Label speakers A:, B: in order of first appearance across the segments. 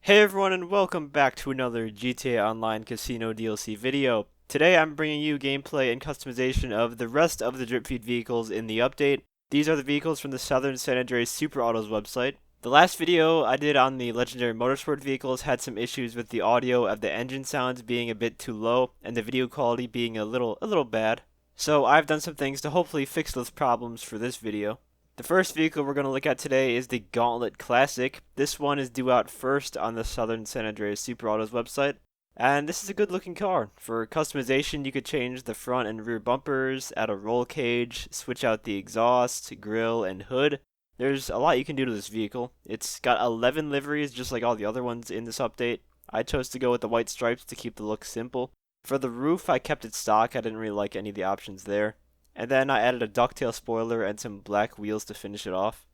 A: Hey everyone and welcome back to another GTA Online Casino DLC video. Today I'm bringing you gameplay and customization of the rest of the drip feed vehicles in the update. These are the vehicles from the Southern San Andreas Super Autos website. The last video I did on the legendary Motorsport vehicles had some issues with the audio of the engine sounds being a bit too low and the video quality being a little bad. So I've done some things to hopefully fix those problems for this video. The first vehicle we're going to look at today is the Gauntlet Classic. This one is due out first on the Southern San Andreas Super Autos website. And this is a good looking car. For customization, you could change the front and rear bumpers, add a roll cage, switch out the exhaust, grille, and hood. There's a lot you can do to this vehicle. It's got 11 liveries just like all the other ones in this update. I chose to go with the white stripes to keep the look simple. For the roof, I kept it stock. I didn't really like any of the options there. And then I added a ducktail spoiler and some black wheels to finish it off.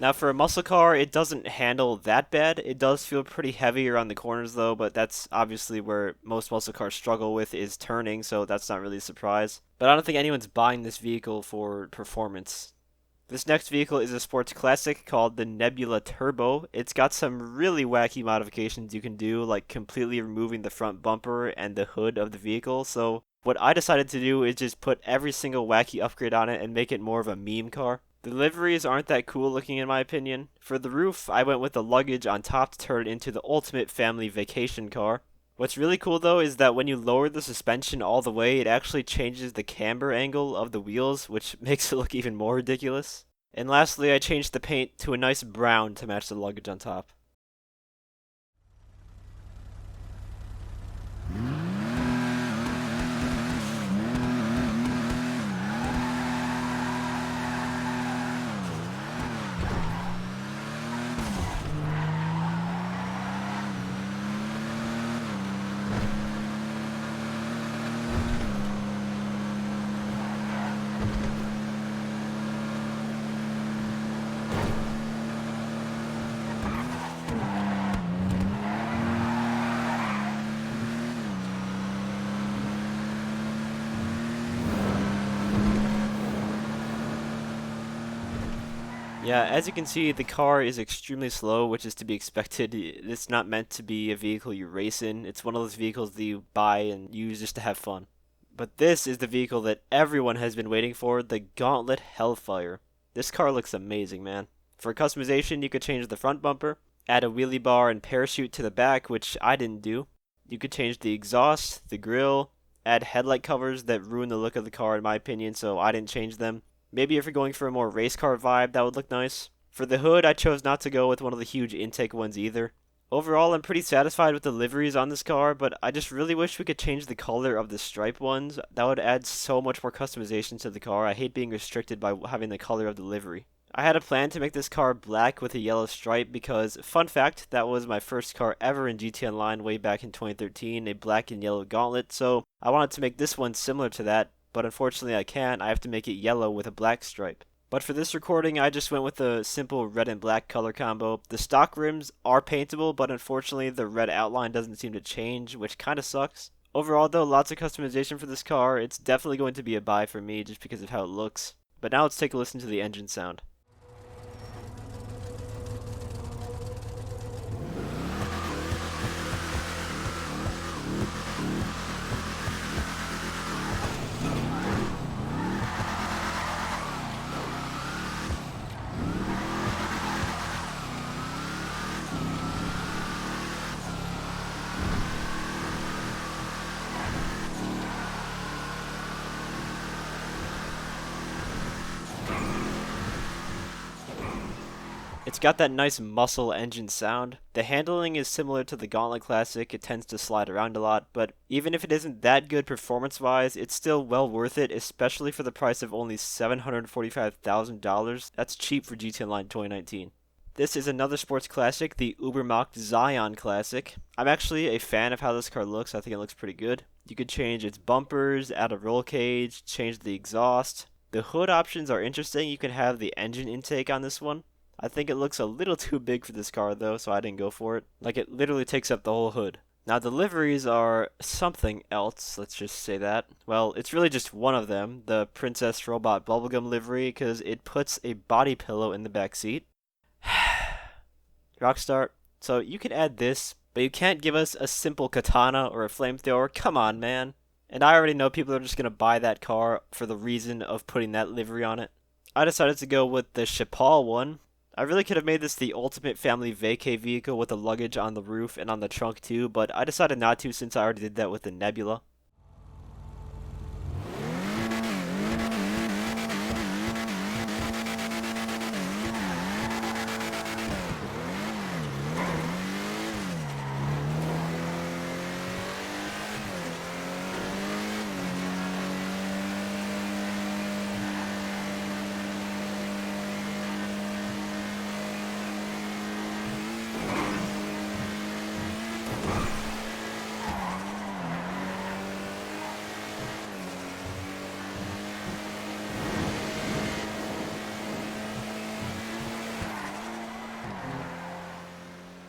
A: Now for a muscle car, it doesn't handle that bad. It does feel pretty heavy around the corners though, but that's obviously where most muscle cars struggle with is turning, so that's not really a surprise. But I don't think anyone's buying this vehicle for performance. This next vehicle is a sports classic called the Nebula Turbo. It's got some really wacky modifications you can do, like completely removing the front bumper and the hood of the vehicle, so what I decided to do is just put every single wacky upgrade on it and make it more of a meme car. The liveries aren't that cool looking in my opinion. For the roof, I went with the luggage on top to turn it into the ultimate family vacation car. What's really cool though is that when you lower the suspension all the way, it actually changes the camber angle of the wheels, which makes it look even more ridiculous. And lastly, I changed the paint to a nice brown to match the luggage on top. Yeah, as you can see, the car is extremely slow, which is to be expected. It's not meant to be a vehicle you race in. It's one of those vehicles that you buy and use just to have fun. But this is the vehicle that everyone has been waiting for, the Gauntlet Hellfire. This car looks amazing, man. For customization, you could change the front bumper, add a wheelie bar and parachute to the back, which I didn't do. You could change the exhaust, the grille, add headlight covers that ruin the look of the car in my opinion, so I didn't change them. Maybe if you're going for a more race car vibe, that would look nice. For the hood, I chose not to go with one of the huge intake ones either. Overall, I'm pretty satisfied with the liveries on this car, but I just really wish we could change the color of the stripe ones. That would add so much more customization to the car. I hate being restricted by having the color of the livery. I had a plan to make this car black with a yellow stripe because, fun fact, that was my first car ever in GT Online way back in 2013, a black and yellow Gauntlet, so I wanted to make this one similar to that. But unfortunately I can't. I have to make it yellow with a black stripe. But for this recording, I just went with a simple red and black color combo. The stock rims are paintable, but unfortunately the red outline doesn't seem to change, which kind of sucks. Overall though, lots of customization for this car. It's definitely going to be a buy for me just because of how it looks. But now let's take a listen to the engine sound. It's got that nice muscle engine sound. The handling is similar to the Gauntlet Classic, it tends to slide around a lot, but even if it isn't that good performance-wise, it's still well worth it, especially for the price of only $745,000. That's cheap for GT Online 2019. This is another sports classic, the Ubermacht Zion Classic. I'm actually a fan of how this car looks. I think it looks pretty good. You could change its bumpers, add a roll cage, change the exhaust. The hood options are interesting. You can have the engine intake on this one. I think it looks a little too big for this car though, so I didn't go for it. Like, it literally takes up the whole hood. Now the liveries are something else, let's just say that. Well, it's really just one of them, the Princess Robot Bubblegum livery, because it puts a body pillow in the back seat. Rockstar, so you can add this, but you can't give us a simple katana or a flamethrower. Come on, man. And I already know people are just going to buy that car for the reason of putting that livery on it. I decided to go with the Chapal one. I really could have made this the ultimate family vacay vehicle with the luggage on the roof and on the trunk too, but I decided not to since I already did that with the Nebula.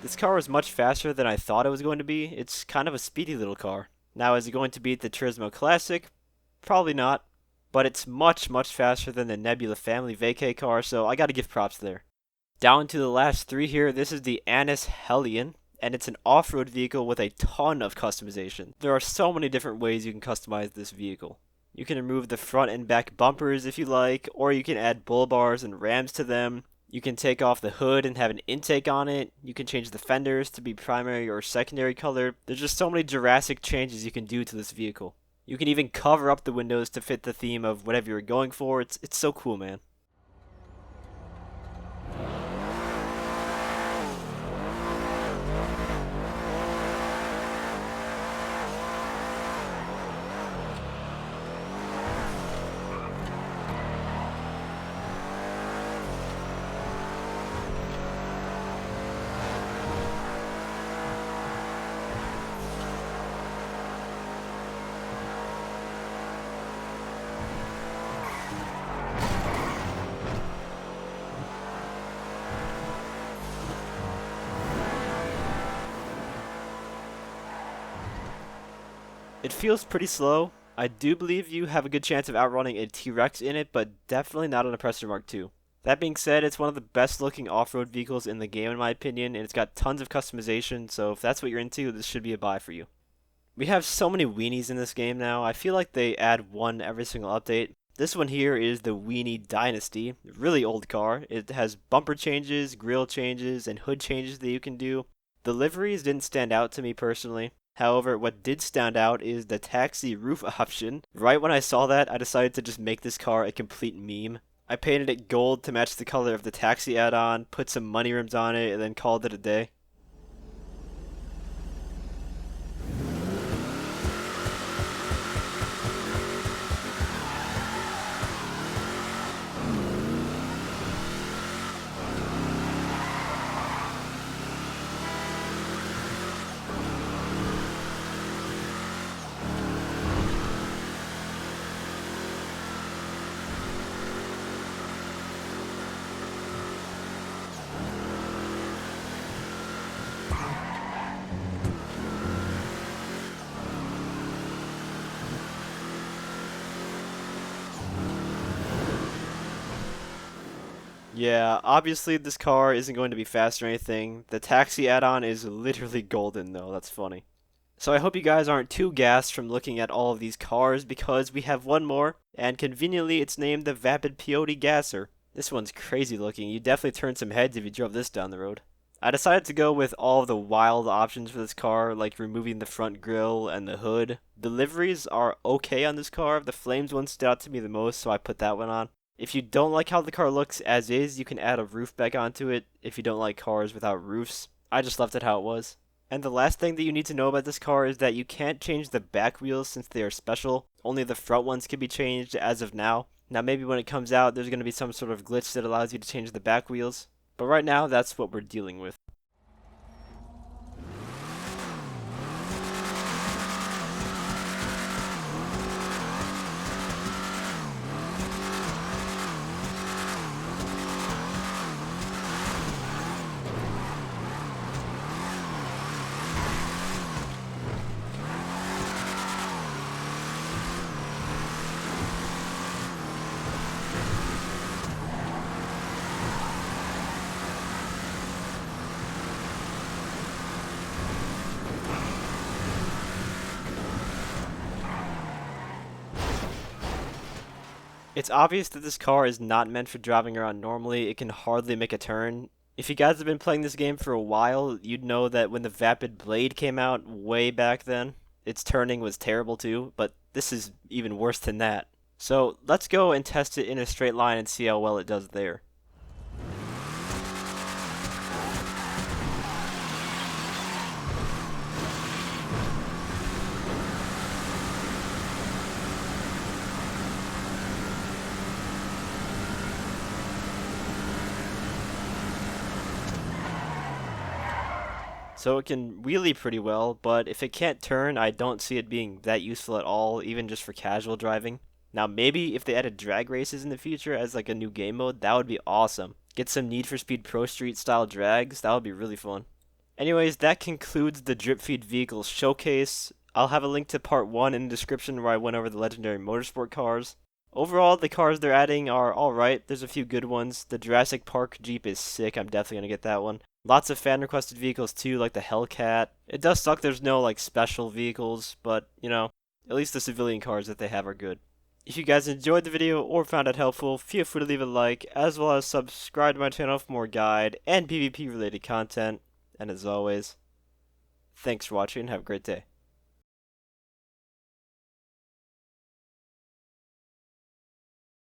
A: This car is much faster than I thought it was going to be. It's kind of a speedy little car. Now, is it going to beat the Turismo Classic? Probably not. But it's much, much faster than the Nebula family vacay car, so I gotta give props there. Down to the last three here, this is the Annis Hellion, and it's an off-road vehicle with a ton of customization. There are so many different ways you can customize this vehicle. You can remove the front and back bumpers if you like, or you can add bull bars and rams to them. You can take off the hood and have an intake on it. You can change the fenders to be primary or secondary color. There's just so many Jurassic changes you can do to this vehicle. You can even cover up the windows to fit the theme of whatever you're going for. It's so cool, man. It feels pretty slow. I do believe you have a good chance of outrunning a T-Rex in it, but definitely not an Oppressor Mark II. That being said, it's one of the best looking off-road vehicles in the game in my opinion, and it's got tons of customization, so if that's what you're into, this should be a buy for you. We have so many weenies in this game now. I feel like they add one every single update. This one here is the Weenie Dynasty, really old car. It has bumper changes, grille changes, and hood changes that you can do. The liveries didn't stand out to me personally. However, what did stand out is the taxi roof option. Right when I saw that, I decided to just make this car a complete meme. I painted it gold to match the color of the taxi add-on, put some money rims on it, and then called it a day. Yeah, obviously this car isn't going to be fast or anything. The taxi add-on is literally golden though, that's funny. So I hope you guys aren't too gassed from looking at all of these cars because we have one more, and conveniently it's named the Vapid Peyote Gasser. This one's crazy looking, you definitely turn some heads if you drove this down the road. I decided to go with all of the wild options for this car, like removing the front grille and the hood. The liveries are okay on this car, the flames one stood out to me the most, so I put that one on. If you don't like how the car looks as is, you can add a roof back onto it if you don't like cars without roofs. I just left it how it was. And the last thing that you need to know about this car is that you can't change the back wheels since they are special. Only the front ones can be changed as of now. Now maybe when it comes out, there's going to be some sort of glitch that allows you to change the back wheels. But right now, that's what we're dealing with. It's obvious that this car is not meant for driving around normally. It can hardly make a turn. If you guys have been playing this game for a while, you'd know that when the Vapid Blade came out way back then, its turning was terrible too, but this is even worse than that. So let's go and test it in a straight line and see how well it does there. So it can wheelie pretty well, but if it can't turn, I don't see it being that useful at all, even just for casual driving. Now maybe if they added drag races in the future as like a new game mode, that would be awesome. Get some Need for Speed Pro Street style drags, that would be really fun. Anyways, that concludes the Drip Feed Vehicles showcase. I'll have a link to part 1 in the description where I went over the legendary Motorsport cars. Overall, the cars they're adding are alright. There's a few good ones. The Jurassic Park Jeep is sick. I'm definitely going to get that one. Lots of fan requested vehicles too, like the Hellcat. It does suck there's no like special vehicles, but you know, at least the civilian cars that they have are good. If you guys enjoyed the video or found it helpful, feel free to leave a like, as well as subscribe to my channel for more guide and PvP related content. And as always, thanks for watching and have a great day.